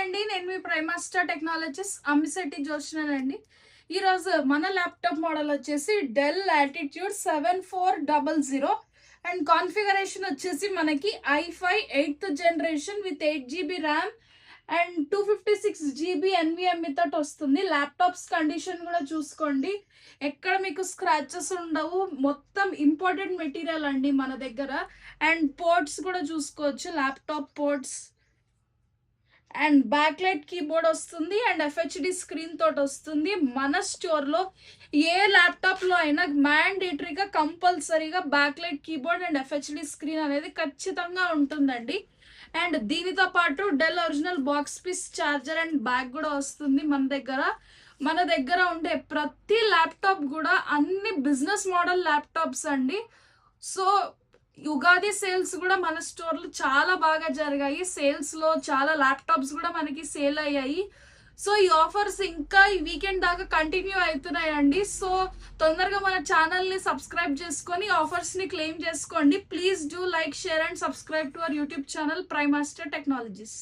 అండి. నేను మీ ప్రైమాస్టర్ టెక్నాలజీస్ అమ్మిశెట్టి జోష్నానండి. ఈరోజు మన ల్యాప్టాప్ మోడల్ వచ్చేసి డెల్ లాటిట్యూడ్ 7400 అండ్ కాన్ఫిగరేషన్ వచ్చేసి మనకి i5 8th generation with 8 GB RAM and 256 GB NVMe తోటి వస్తుంది. ల్యాప్టాప్స్ కండిషన్ కూడా చూసుకోండి, ఎక్కడ మీకు స్క్రాచెస్ ఉండవు. మొత్తం ఇంపార్టెంట్ మెటీరియల్ అండి మన దగ్గర. అండ్ పోర్ట్స్ కూడా చూసుకోవచ్చు, laptop ports and back light keyboard వస్తుంది అండ్ FHD స్క్రీన్ తోటి వస్తుంది. మన స్టోర్లో ఏ ల్యాప్టాప్లో అయినా మ్యాండేటరీగా కంపల్సరీగా back light keyboard and FHD screen అనేది ఖచ్చితంగా ఉంటుందండి. అండ్ దీనితో పాటు Dell original box piece charger and bag కూడా వస్తుంది మన దగ్గర ఉండే ప్రతి ల్యాప్టాప్ కూడా అన్ని బిజినెస్ మోడల్ ల్యాప్టాప్స్ అండి. సో ఉగాది సేల్స్ కూడా మన స్టోర్లో చాలా బాగా జరిగాయి. సేల్స్లో చాలా ల్యాప్టాప్స్ కూడా మనకి సేల్ అయ్యాయి. సో ఈ ఆఫర్స్ ఇంకా ఈ వీకెండ్ దాకా కంటిన్యూ అవుతున్నాయండి. సో తొందరగా మన ఛానల్ని సబ్స్క్రైబ్ చేసుకొని ఆఫర్స్ని క్లెయిమ్ చేసుకోండి. Please do like, share and subscribe to our YouTube channel Primaster technologies.